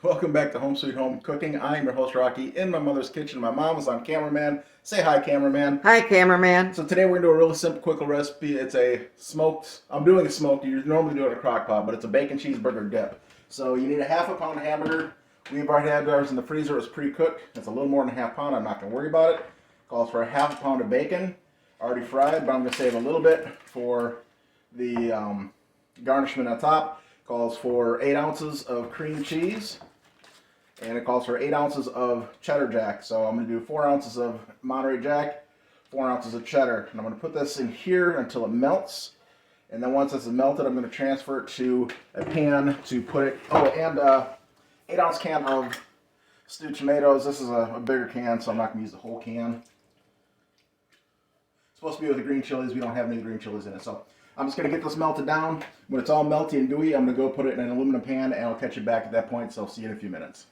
Welcome back to Home Sweet Home Cooking. I'm your host Rocky in my mother's kitchen. My mom is on cameraman. Say hi, cameraman. Hi, cameraman. So today we're gonna do a really simple, quick recipe. It's a smoked. I'm doing a smoked. You normally do it in a crock pot, but it's a bacon cheeseburger dip. So you need a half a pound hamburger. We've already had ours in the freezer. It's pre-cooked. It's a little more than a half pound. I'm not gonna worry about it. Calls for a half a pound of bacon, already fried, but I'm gonna save a little bit for the garnishment on top. Calls for 8 ounces of cream cheese, and it calls for 8 ounces of cheddar jack. So I'm going to do 4 ounces of Monterey Jack, 4 ounces of cheddar, and I'm going to put this in here until it melts. And then once this is melted, I'm going to transfer it to a pan to put it. Oh, and 8-ounce can of stewed tomatoes. This is a bigger can, so I'm not going to use the whole can. It's supposed to be with the green chilies. We don't have any green chilies in it, so I'm just going to get this melted down. When it's all melty and gooey, I'm going to go put it in an aluminum pan, and I'll catch you back at that point, so I'll see you in a few minutes.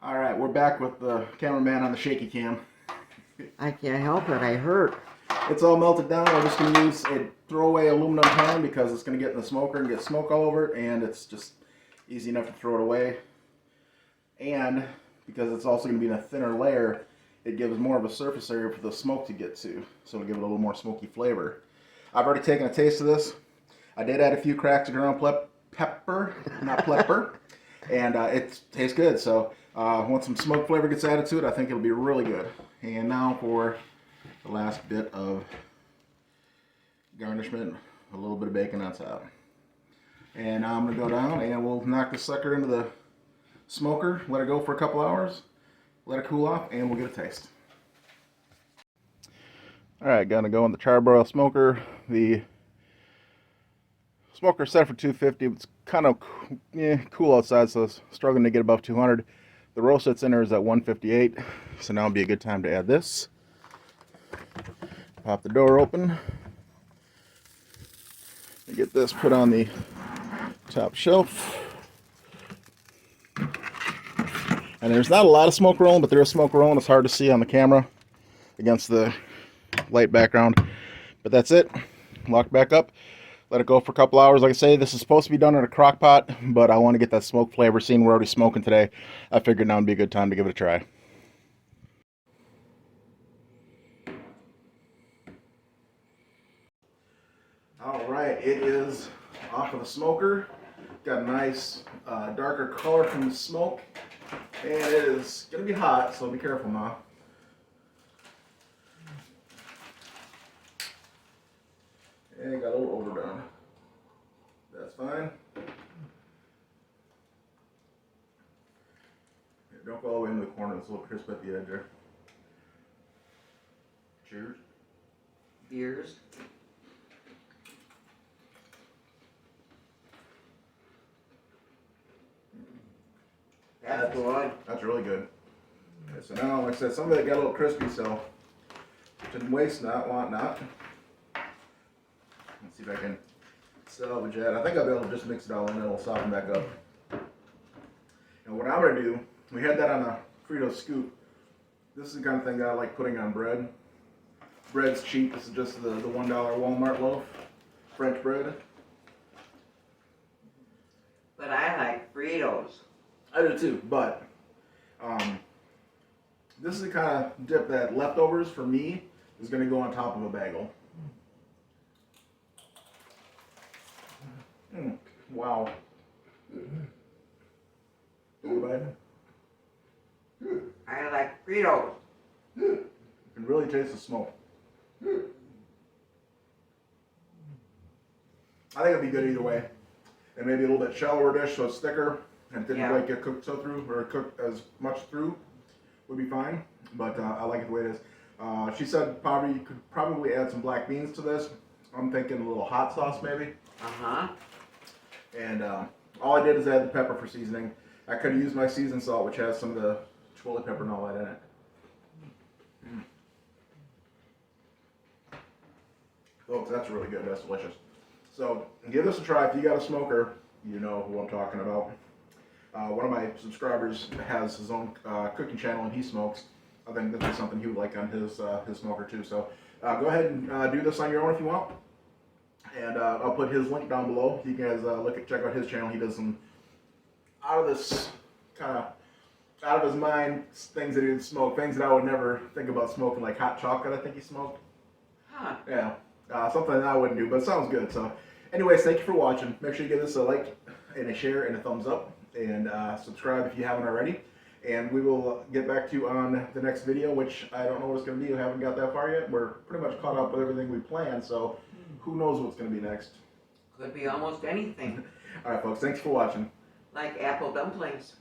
All right, we're back with the cameraman on the shaky cam. I can't help it. I hurt. It's all melted down. We're just going to use a throwaway aluminum pan because it's going to get in the smoker and get smoke all over it, and it's just easy enough to throw it away. And because it's also going to be in a thinner layer, it gives more of a surface area for the smoke to get to, so it'll give it a little more smoky flavor. I've already taken a taste of this. I did add a few cracks of ground pepper, not pepper, and it tastes good. So once some smoke flavor gets added to it, I think it'll be really good. And now for the last bit of garnishment, a little bit of bacon on top. And now I'm going to go down and we'll knock this sucker into the smoker, let it go for a couple hours, let it cool off, and we'll get a taste. Alright, gonna go in the charbroil smoker. The smoker set for 250. It's kind of cool outside, so it's struggling to get above 200. The roast that's in there is at 158, so now would be a good time to add this. Pop the door open and get this put on the top shelf. And there's not a lot of smoke rolling, but there is smoke rolling. It's hard to see on the camera against the light background. But that's it. Lock it back up. Let it go for a couple hours. Like I say, this is supposed to be done in a crock pot, but I want to get that smoke flavor. Seeing we're already smoking today, I figured now would be a good time to give it a try. Alright, it is off of the smoker. Got a nice darker color from the smoke. And it is going to be hot, so be careful now. And it got a little overdone. That's fine. Don't go all the way into the corner. It's a little crisp at the edge there. Cheers. Beers. That's good. That's really good. Okay, so now, like I said, some of it got a little crispy, so didn't waste not, want not. Let's see if I can salvage that. I think I'll be able to just mix it all in and it'll soften back up. And what I'm going to do, we had that on a Frito scoop. This is the kind of thing that I like putting on bread. Bread's cheap. This is just the $1 Walmart loaf. French bread. But I like Fritos. I do too, but this is the kind of dip that leftovers for me is going to go on top of a bagel. Wow. I like Fritos. You can really taste the smoke. I think it'll be good either way. And maybe a little bit shallower dish so it's thicker and didn't quite get cooked so through or cooked as much through would be fine. But I like it the way it is. She said you could probably add some black beans to this. I'm thinking a little hot sauce maybe. And all I did is add the pepper for seasoning. I could have used my seasoned salt, which has some of the chipotle pepper and all that in it. Folks, that's really good. That's delicious. So So give this a try. If you got a smoker, you know who I'm talking about. One of my subscribers has his own cooking channel and he smokes. I think this is something he would like on his smoker too. So go ahead and do this on your own if you want. And I'll put his link down below. You guys check out his channel. He does some out of this kind of out of his mind things that he would smoke, things that I would never think about smoking, like hot chocolate. I think he smoked. Huh. Yeah, something that I wouldn't do, but it sounds good. So, anyways, thank you for watching. Make sure you give this a like and a share and a thumbs up, and subscribe if you haven't already. And we will get back to you on the next video, which I don't know what it's going to be. We haven't got that far yet. We're pretty much caught up with everything we planned, so who knows what's going to be next. Could be almost anything. All right, folks. Thanks for watching. Like apple dumplings.